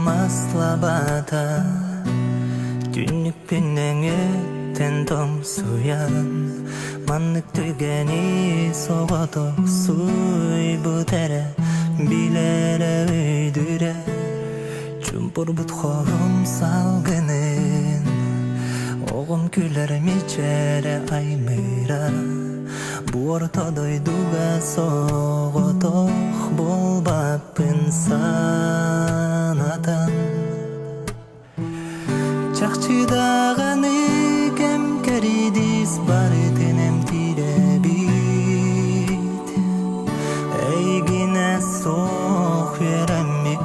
маслабата түнүк пенен өтен томсуян маннык түйгени соготок суй бутере билере өйдүре чумпур бут хорум салгынын огум күлер мичере аймыра бу ортодойдуга соготок болбаппын санатан чакчыдаганы кемкеридис бары тенем тиребит эйгине сох вереммикпит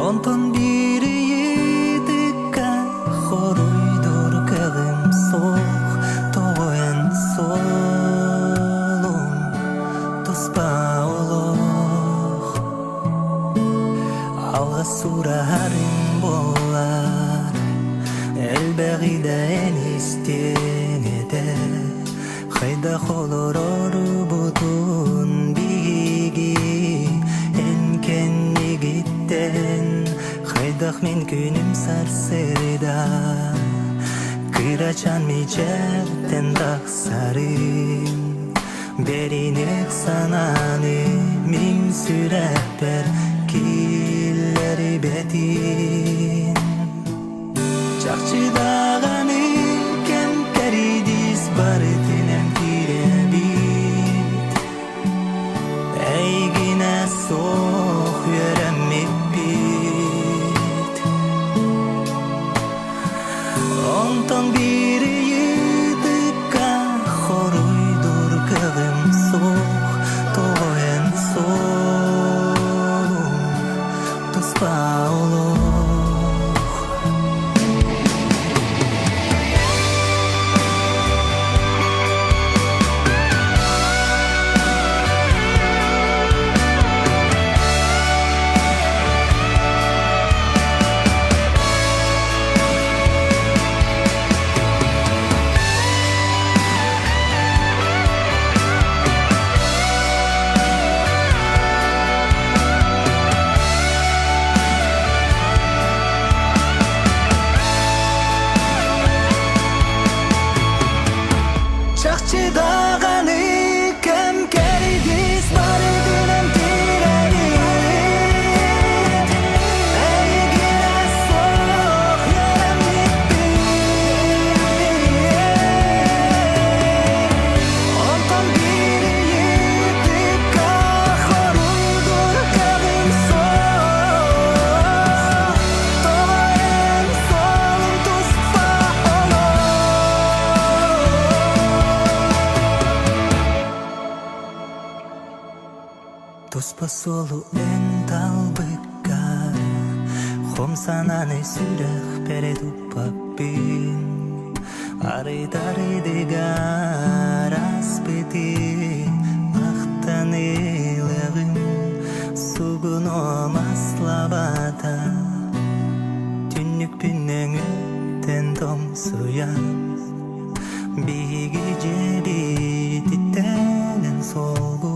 онтон бири едикка хоруйдур кегим сох тоен солум тоспа олох алга сурарым болар элбегиде энистенеде хайда холорору бутун биги энкеннигиттен хайдах мен күнүм сарсырда кырачан мичертен таксарым беринек сананы миң сүреппер киллери бетин чакчыдаганы кемкеридис бары тенем тиребит эйгине сох вереммикпит онтон бири едикка хоруйдур кегим сох тоен солум тоспа олох чакчыдаганы кемкеридис бары тенем тиребит эйгине сох вереммикпит онтон бири едикка хоруйдур кегим сох тоен солум тоспа тоспа солу эн талбыкка хомсананы сүрэх пере туппаппин арыдарыдыгар аспыты мактанылыгым сугуно маслабата түнүк пүннөң өтен томсуян биги жеби титтенен солгу